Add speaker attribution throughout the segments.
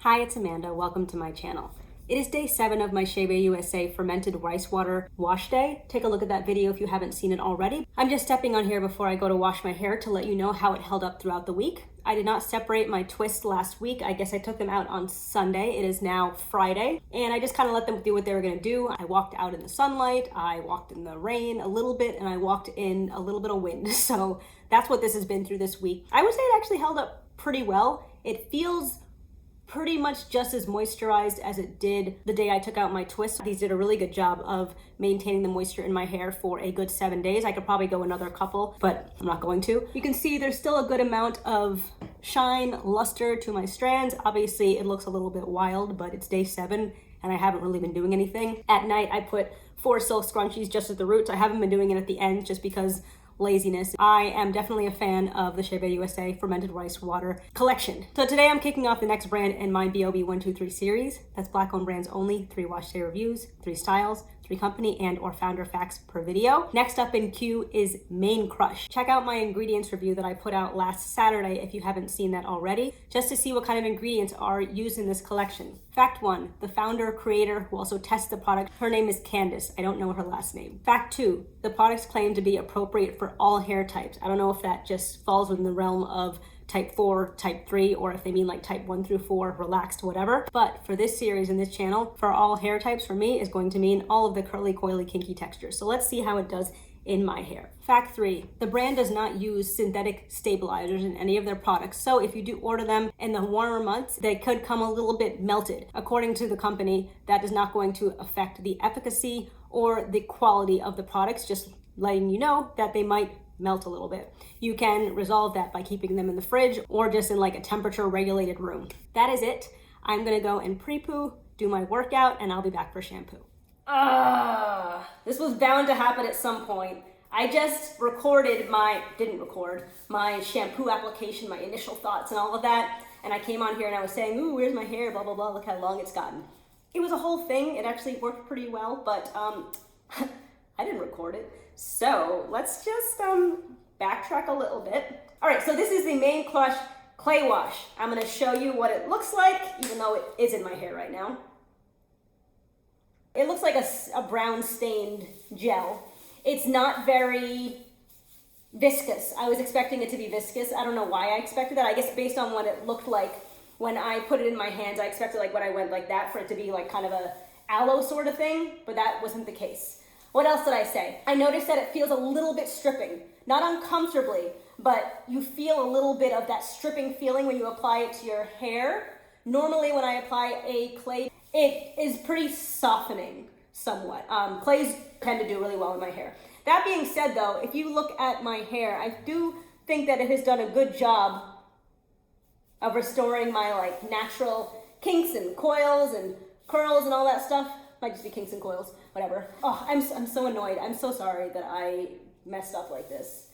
Speaker 1: Hi, it's Amanda. Welcome to my channel. It is day 7 of my Shampoo USA fermented rice water wash day. Take a look at that video if you haven't seen it already. I'm just stepping on here before I go to wash my hair to let you know how it held up throughout the week. I did not separate my twists last week. I guess I took them out on Sunday. It is now Friday, and I just kind of let them do what they were gonna do. I walked out in the sunlight, I walked in the rain a little bit, and I walked in a little bit of wind. So that's what this has been through this week. I would say it actually held up pretty well. It feels pretty much just as moisturized as it did the day I took out my twists. These did a really good job of maintaining the moisture in my hair for a good 7 days. I could probably go another couple, but I'm not going to. You can see there's still a good amount of shine, luster to my strands. Obviously it looks a little bit wild, but it's day 7 and I haven't really been doing anything. At night I put 4 silk scrunchies just at the roots. I haven't been doing it at the end just because laziness. I am definitely a fan of the Shampoo USA fermented rice water collection. So today I'm kicking off the next brand in my BoB123 series. That's black owned brands only, 3 wash day reviews, 3 styles, 3 company and or founder facts per video. Next up in queue is Mane Krush. Check out my ingredients review that I put out last Saturday if you haven't seen that already, just to see what kind of ingredients are used in this collection. Fact 1, the founder, creator, who also tests the product, her name is Candace. I don't know her last name. Fact 2, the products claim to be appropriate for all hair types. I don't know if that just falls within the realm of type 4, type 3, or if they mean like type 1 through 4, relaxed, whatever. But for this series and this channel, for all hair types, for me, is going to mean all of the curly, coily, kinky textures. So let's see how it does in my hair. Fact 3, the brand does not use synthetic stabilizers in any of their products. So if you do order them in the warmer months, they could come a little bit melted. According to the company, that is not going to affect the efficacy or the quality of the products, just letting you know that they might melt a little bit. You can resolve that by keeping them in the fridge or just in like a temperature regulated room. That is it. I'm gonna go and prepoo, do my workout, and I'll be back for shampoo. This was bound to happen at some point. I just didn't record my shampoo application, my initial thoughts and all of that. And I came on here and I was saying, ooh, where's my hair, blah, blah, blah, look how long it's gotten. It was a whole thing. It actually worked pretty well, but I didn't record it. So let's just backtrack a little bit. All right, so this is the Mane Krush Clay Wash. I'm gonna show you what it looks like, even though it is in my hair right now. It looks like a brown stained gel. It's not very viscous. I was expecting it to be viscous. I don't know why I expected that. I guess based on what it looked like when I put it in my hands, I expected like when I went like that for it to be like kind of a aloe sort of thing, but that wasn't the case. What else did I say? I noticed that it feels a little bit stripping. Not uncomfortably, but you feel a little bit of that stripping feeling when you apply it to your hair. Normally when I apply a clay, it is pretty softening somewhat. Clays tend to do really well in my hair. That being said though, if you look at my hair, I do think that it has done a good job of restoring my like natural kinks and coils and curls and all that stuff. Might just be kinks and coils, whatever. Oh, I'm so annoyed. I'm so sorry that I messed up like this.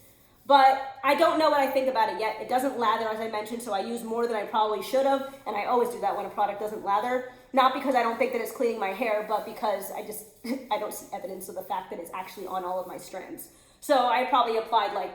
Speaker 1: But I don't know what I think about it yet. It doesn't lather, as I mentioned, so I use more than I probably should have, and I always do that when a product doesn't lather. Not because I don't think that it's cleaning my hair, but because I don't see evidence of the fact that it's actually on all of my strands. So I probably applied like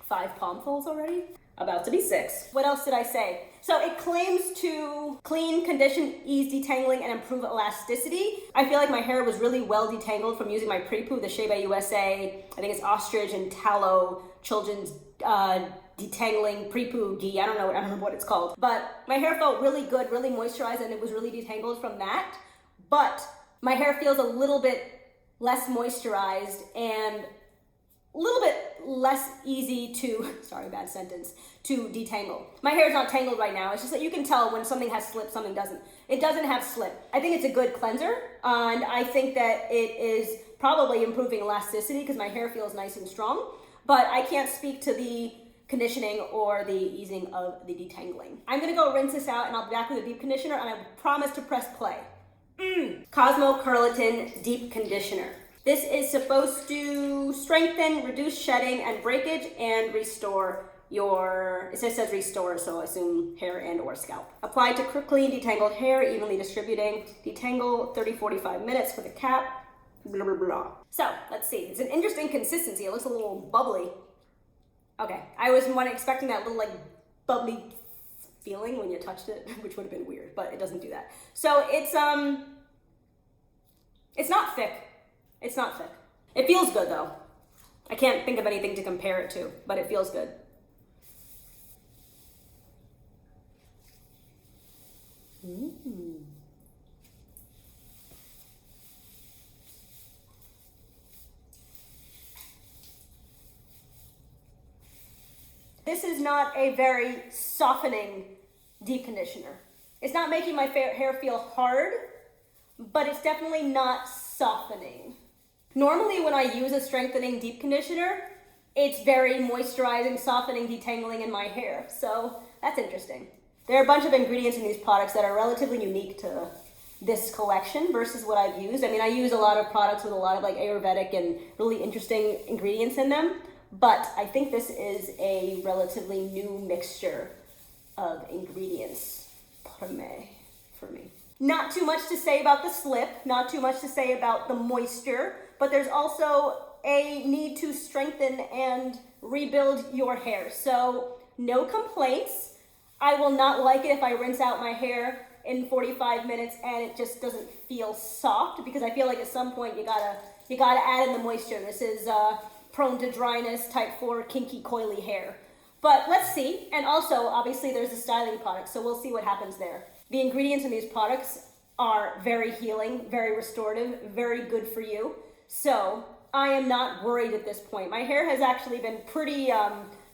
Speaker 1: 5 palmfuls already. About to be 6. What else did I say? So it claims to clean, condition, ease detangling, and improve elasticity. I feel like my hair was really well detangled from using my Prepoo, the Shampoo USA, I think it's ostrich and tallow children's detangling Prepoo ghee. I don't remember what it's called. But my hair felt really good, really moisturized, and it was really detangled from that. But my hair feels a little bit less moisturized and a little bit less easy to, sorry, bad sentence, to detangle. My hair is not tangled right now. It's just that you can tell when something has slip, something doesn't. It doesn't have slip. I think it's a good cleanser, and I think that it is probably improving elasticity because my hair feels nice and strong, but I can't speak to the conditioning or the easing of the detangling. I'm gonna go rinse this out and I'll be back with a deep conditioner, and I promise to press play. Kosmo Kurlitan Deep Conditioner. This is supposed to strengthen, reduce shedding and breakage, and restore your, it says restore, so I assume hair and or scalp. Apply to clean, detangled hair, evenly distributing. Detangle 30-45 minutes with a cap, blah, blah, blah. So, let's see. It's an interesting consistency. It looks a little bubbly. Okay, I was expecting that little like bubbly feeling when you touched it, which would have been weird, but doesn't do that. So it's not thick. It's not thick. It feels good though. I can't think of anything to compare it to, but it feels good. This is not a very softening deep conditioner. It's not making my hair feel hard, but it's definitely not softening. Normally when I use a strengthening deep conditioner, it's very moisturizing, softening, detangling in my hair. So that's interesting. There are a bunch of ingredients in these products that are relatively unique to this collection versus what I've used. I mean, I use a lot of products with a lot of like Ayurvedic and really interesting ingredients in them, but I think this is a relatively new mixture of ingredients for me. Not too much to say about the slip, not too much to say about the moisture, but there's also a need to strengthen and rebuild your hair. So no complaints. I will not like it if I rinse out my hair in 45 minutes and it just doesn't feel soft, because I feel like at some point you gotta add in the moisture. This is prone to dryness, type 4, kinky, coily hair. But let's see. And also, obviously, there's the styling product, so we'll see what happens there. The ingredients in these products are very healing, very restorative, very good for you. So I am not worried at this point. My hair has actually been pretty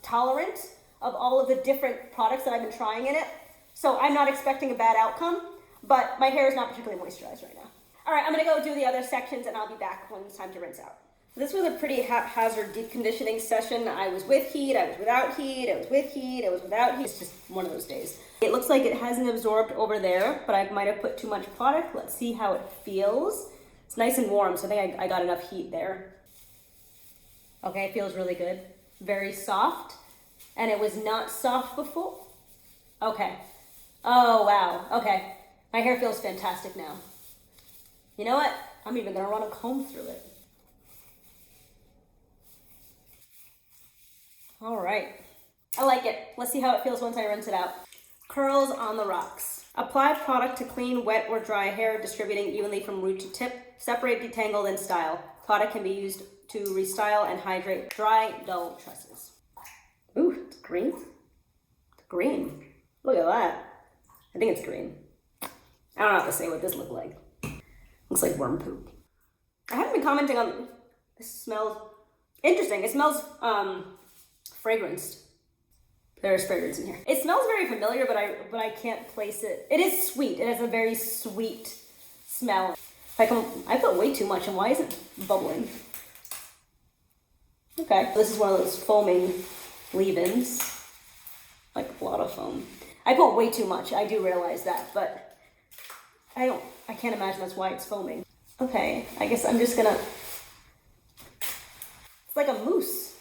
Speaker 1: tolerant of all of the different products that I've been trying in it. So I'm not expecting a bad outcome, but my hair is not particularly moisturized right now. All right, I'm gonna go do the other sections and I'll be back when it's time to rinse out. This was a pretty haphazard deep conditioning session. I was with heat, I was without heat, I was with heat, I was without heat. It's just one of those days. It looks like it hasn't absorbed over there, but I might have put too much product. Let's see how it feels. It's nice and warm, so I think I got enough heat there. Okay, it feels really good. Very soft, and it was not soft before. Okay. Oh, wow. Okay. My hair feels fantastic now. You know what? I'm even gonna run a comb through it. All right. I like it. Let's see how it feels once I rinse it out. Curls on the rocks. Apply product to clean, wet, or dry hair, distributing evenly from root to tip. Separate, detangle, then style. Product can be used to restyle and hydrate dry, dull tresses. Ooh, it's green. It's green. Look at that. I think it's green. I don't have to say what this looks like. Looks like worm poop. I haven't been commenting on, this smells interesting. It smells fragranced. There's fragrance in here. It smells very familiar, but I can't place it. It is sweet. It has a very sweet smell. I put way too much, and why is it bubbling? Okay, this is one of those foaming leave-ins, like a lot of foam. I put way too much. I do realize that, but I can't imagine that's why it's foaming. Okay, I guess I'm just gonna. It's like a mousse.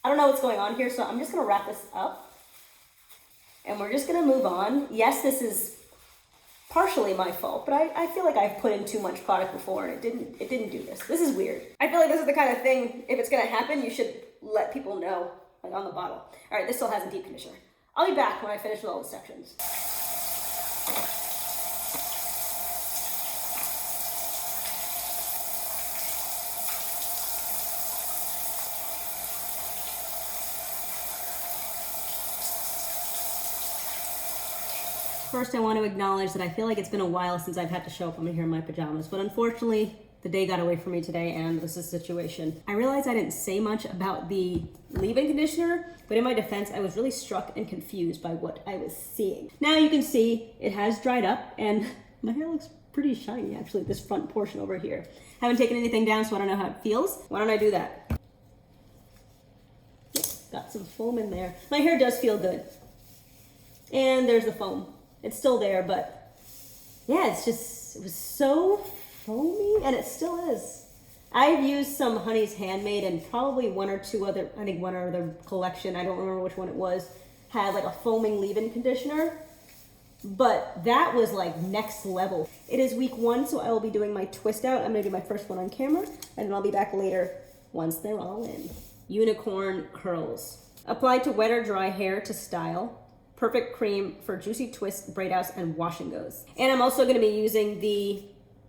Speaker 1: I don't know what's going on here, so I'm just gonna wrap this up. And we're just gonna move on. Yes, this is partially my fault, but I feel like I've put in too much product before and it didn't do this. This is weird. I feel like this is the kind of thing, if it's gonna happen, you should let people know, like on the bottle. All right, this still has a deep conditioner. I'll be back when I finish with all the sections. First, I want to acknowledge that I feel like it's been a while since I've had to show up on here in my pajamas, but unfortunately, the day got away from me today and this is the situation. I realized I didn't say much about the leave-in conditioner, but in my defense, I was really struck and confused by what I was seeing. Now you can see it has dried up and my hair looks pretty shiny, actually, this front portion over here. Haven't taken anything down, so I don't know how it feels. Why don't I do that? Got some foam in there. My hair does feel good. And there's the foam. It's still there, but yeah, it was so foamy, and it still is. I've used some Honey's Handmade and probably one or other collection, I don't remember which one it was, had like a foaming leave-in conditioner, but that was like next level. It is week 1, so I will be doing my twist out. I'm gonna do my first one on camera, and then I'll be back later once they're all in. Unikorn Kurls. Apply to wet or dry hair to style. Perfect cream for juicy twists, braid outs, and wash and goes. And I'm also gonna be using the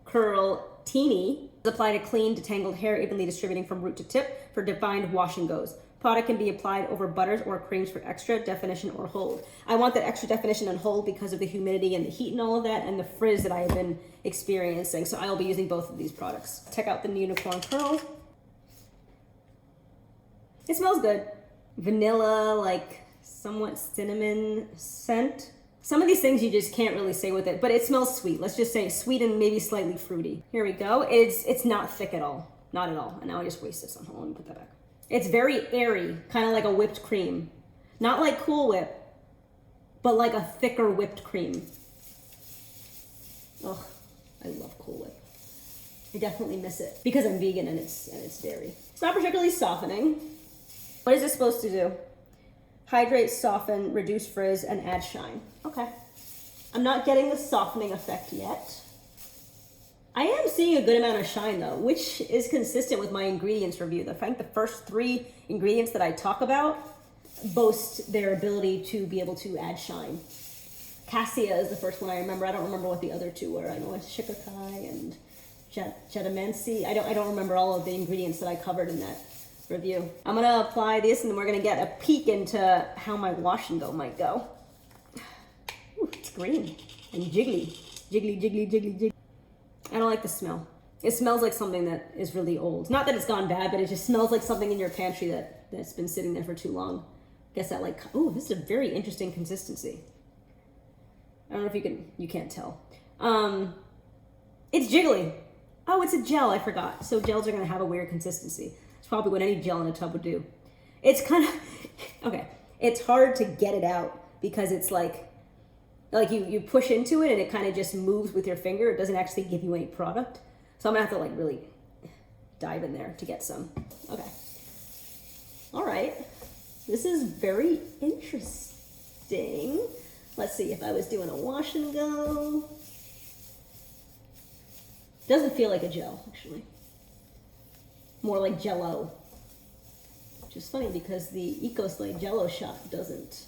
Speaker 1: Kurl-tini. Apply to clean, detangled hair, evenly distributing from root to tip for defined wash and goes. Product can be applied over butters or creams for extra definition or hold. I want that extra definition and hold because of the humidity and the heat and all of that and the frizz that I have been experiencing. So I will be using both of these products. Check out the Unikorn Kurls. It smells good. Vanilla, like somewhat cinnamon scent. Some of these things you just can't really say with it, but it smells sweet. Let's just say sweet and maybe slightly fruity. Here we go. It's not thick at all. Not at all. And now I just wasted some. Hold on, let me put that back. It's very airy, kind of like a whipped cream. Not like Cool Whip, but like a thicker whipped cream. Ugh, I love Cool Whip. I definitely miss it because I'm vegan and it's dairy. It's not particularly softening. What is this supposed to do? Hydrate, soften, reduce frizz, and add shine. Okay. I'm not getting the softening effect yet. I am seeing a good amount of shine though, which is consistent with my ingredients review. I think the first 3 ingredients that I talk about boast their ability to be able to add shine. Cassia is the first one I remember. I don't remember what the other 2 were. I know it's Shikakai and Jetamancy. I don't remember all of the ingredients that I covered in that review. I'm gonna apply this and then we're gonna get a peek into how my wash and go might go. Ooh, it's green and jiggly. Jiggly, jiggly, jiggly, jiggly. I don't like the smell. It smells like something that is really old. Not that it's gone bad, but it just smells like something in your pantry that's been sitting there for too long. Guess that like, oh, this is a very interesting consistency. I don't know if you can't tell. It's jiggly. Oh, it's a gel, I forgot. So gels are gonna have a weird consistency. It's probably what any gel in a tub would do. It's kind of, okay. It's hard to get it out because it's like you push into it and it kind of just moves with your finger. It doesn't actually give you any product. So I'm gonna have to like really dive in there to get some. Okay. All right. This is very interesting. Let's see if I was doing a wash and go. Doesn't feel like a gel, actually. More like Jell-O. Which is funny because the EcoSlay Jell-O shot doesn't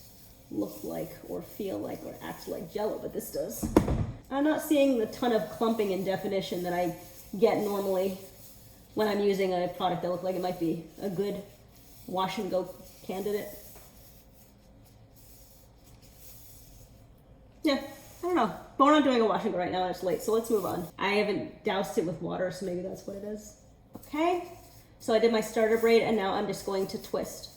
Speaker 1: look like or feel like or act like Jell-O, but this does. I'm not seeing the ton of clumping and definition that I get normally when I'm using a product that looks like it might be a good wash and go candidate. Yeah, I don't know. But we're not doing a wash and go right now and it's late, so let's move on. I haven't doused it with water, so maybe that's what it is. Okay, so I did my starter braid and now I'm just going to twist.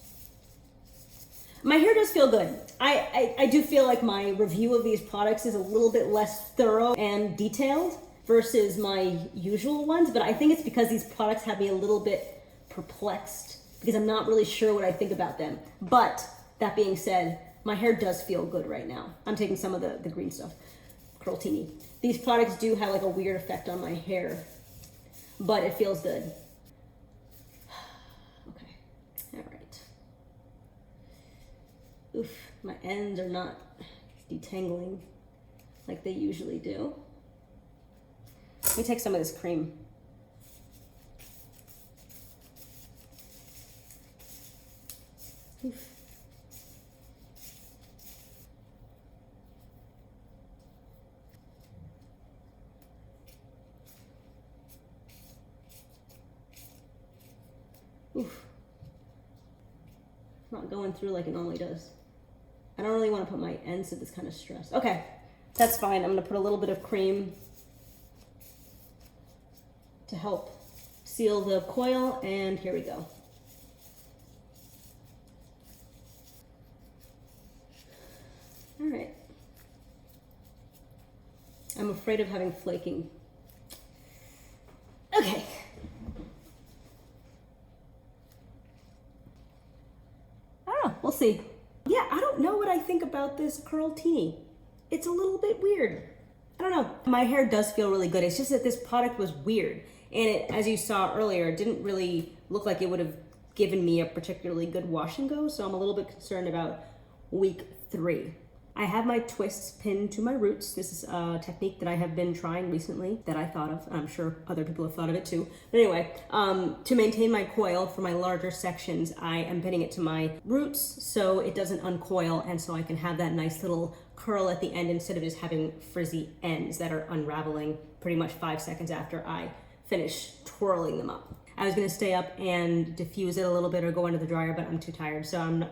Speaker 1: My hair does feel good. I do feel like my review of these products is a little bit less thorough and detailed versus my usual ones, but I think it's because these products have me a little bit perplexed because I'm not really sure what I think about them. But that being said, my hair does feel good right now. I'm taking some of the green stuff, Kurl-tini. These products do have like a weird effect on my hair, but it feels good. Okay, all right. Oof, my ends are not detangling like they usually do. Let me take some of this cream. Oof. Oof. Not going through like it normally does. I don't really want to put my ends to this kind of stress. Okay, that's fine. I'm going to put a little bit of cream to help seal the coil, and here we go. All right. I'm afraid of having flaking. Okay. I don't know, we'll see. Yeah, I don't know what I think about this Kurl-tini. It's a little bit weird. I don't know. My hair does feel really good. It's just that this product was weird. And it, as you saw earlier, it didn't really look like it would have given me a particularly good wash and go. So I'm a little bit concerned about week 3. I have my twists pinned to my roots. This is a technique that I have been trying recently that I thought of. I'm sure other people have thought of it too. But anyway, to maintain my coil for my larger sections, I am pinning it to my roots so it doesn't uncoil, and so I can have that nice little curl at the end instead of just having frizzy ends that are unraveling pretty much 5 seconds after I finish twirling them up. I was gonna stay up and diffuse it a little bit or go under the dryer, but I'm too tired, so I'm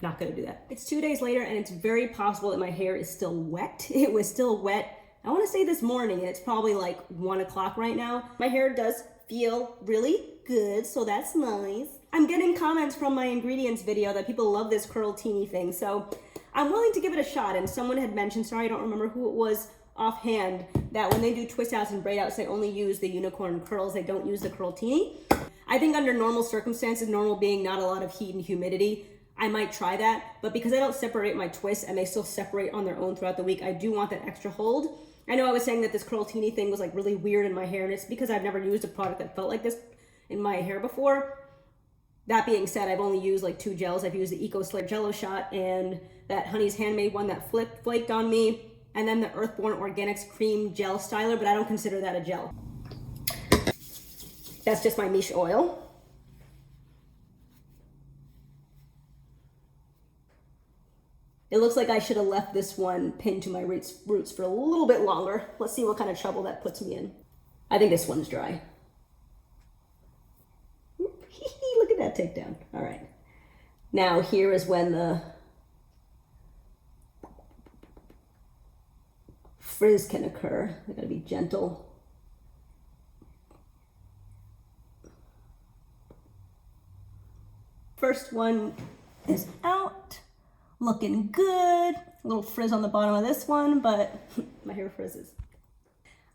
Speaker 1: not gonna do that. It's 2 days later, and it's very possible that my hair is still wet. It was still wet, I wanna say this morning, and it's probably like 1 o'clock right now. My hair does feel really good, so that's nice. I'm getting comments from my ingredients video that people love this Kurl-tini thing, so I'm willing to give it a shot. And someone had mentioned, sorry, I don't remember who it was offhand, that when they do twist outs and braid outs, they only use the Unikorn Kurls, they don't use the Kurl-tini. I think under normal circumstances, normal being not a lot of heat and humidity, I might try that, but because I don't separate my twists and they still separate on their own throughout the week, I do want that extra hold. I know I was saying that this Kurl-tini thing was like really weird in my hair, and it's because I've never used a product that felt like this in my hair before. That being said, I've only used like 2 gels. I've used the Eco Slayer Jello Shot and that Honey's Handmade one that flaked on me, and then the Earthborn Organics Cream Gel Styler, but I don't consider that a gel. That's just my Miche oil. It looks like I should have left this one pinned to my roots for a little bit longer. Let's see what kind of trouble that puts me in. I think this one's dry. Look at that takedown. All right. Now here is when the frizz can occur. I gotta be gentle. First one is out, looking good. A little frizz on the bottom of this one, but my hair frizzes.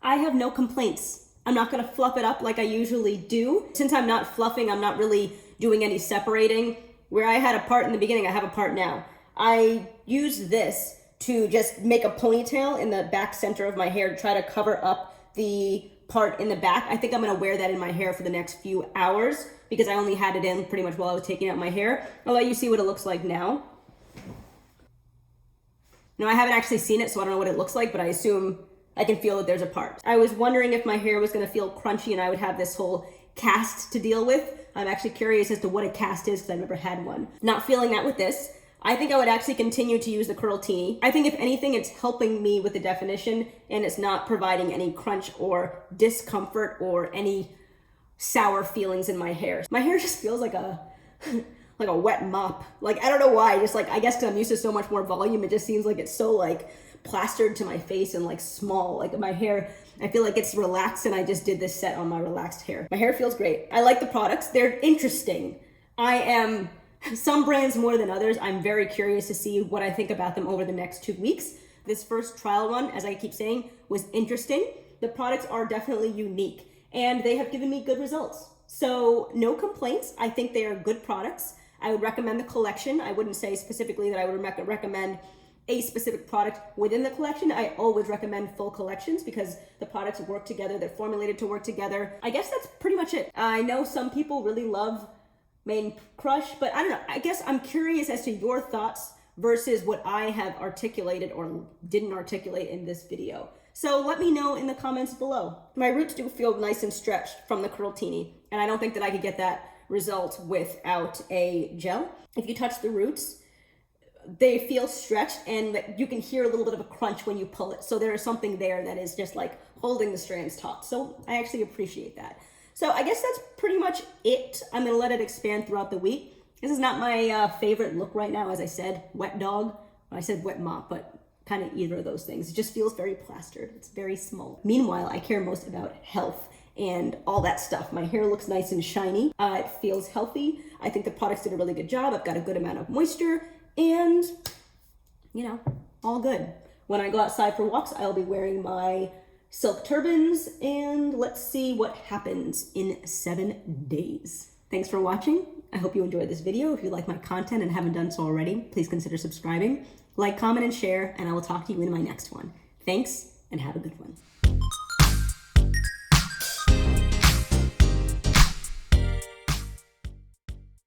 Speaker 1: I have no complaints. I'm not gonna fluff it up like I usually do. Since I'm not fluffing, I'm not really doing any separating. Where I had a part in the beginning, I have a part now. I use this to just make a ponytail in the back center of my hair to try to cover up the part in the back. I think I'm gonna wear that in my hair for the next few hours because I only had it in pretty much while I was taking out my hair. I'll let you see what it looks like now. Now I haven't actually seen it, so I don't know what it looks like, but I assume I can feel that there's a part. I was wondering if my hair was gonna feel crunchy and I would have this whole cast to deal with. I'm actually curious as to what a cast is because I've never had one. Not feeling that with this. I think I would actually continue to use the Kurl-tini. I think if anything, it's helping me with the definition and it's not providing any crunch or discomfort or any sour feelings in my hair. My hair just feels like a like a wet mop. Like, I don't know why, just like, I guess because I'm used to so much more volume, it just seems like it's so like plastered to my face and like small. Like my hair, I feel like it's relaxed and I just did this set on my relaxed hair. My hair feels great. I like the products. They're interesting. Some brands more than others. I'm very curious to see what I think about them over the next 2 weeks. This first trial run, as I keep saying, was interesting. The products are definitely unique and they have given me good results. So no complaints. I think they are good products. I would recommend the collection. I wouldn't say specifically that I would recommend a specific product within the collection. I always recommend full collections because the products work together. They're formulated to work together. I guess that's pretty much it. I know some people really love Mane Krush, but I don't know. I guess I'm curious as to your thoughts versus what I have articulated or didn't articulate in this video. So let me know in the comments below. My roots do feel nice and stretched from the Kurl-tini, and I don't think that I could get that result without a gel. If you touch the roots, they feel stretched and you can hear a little bit of a crunch when you pull it. So there is something there that is just like holding the strands taut. So I actually appreciate that. So I guess that's pretty much it. I'm gonna let it expand throughout the week. This is not my favorite look right now, as I said, wet dog. I said wet mop, but kind of either of those things. It just feels very plastered. It's very small. Meanwhile, I care most about health and all that stuff. My hair looks nice and shiny. It feels healthy. I think the products did a really good job. I've got a good amount of moisture and, you know, all good. When I go outside for walks, I'll be wearing my silk turbans, and let's see what happens in 7 days. Thanks for watching. I hope you enjoyed this video. If you like my content and haven't done so already, please consider subscribing. Like, comment, and share, and I will talk to you in my next one. Thanks, and have a good one.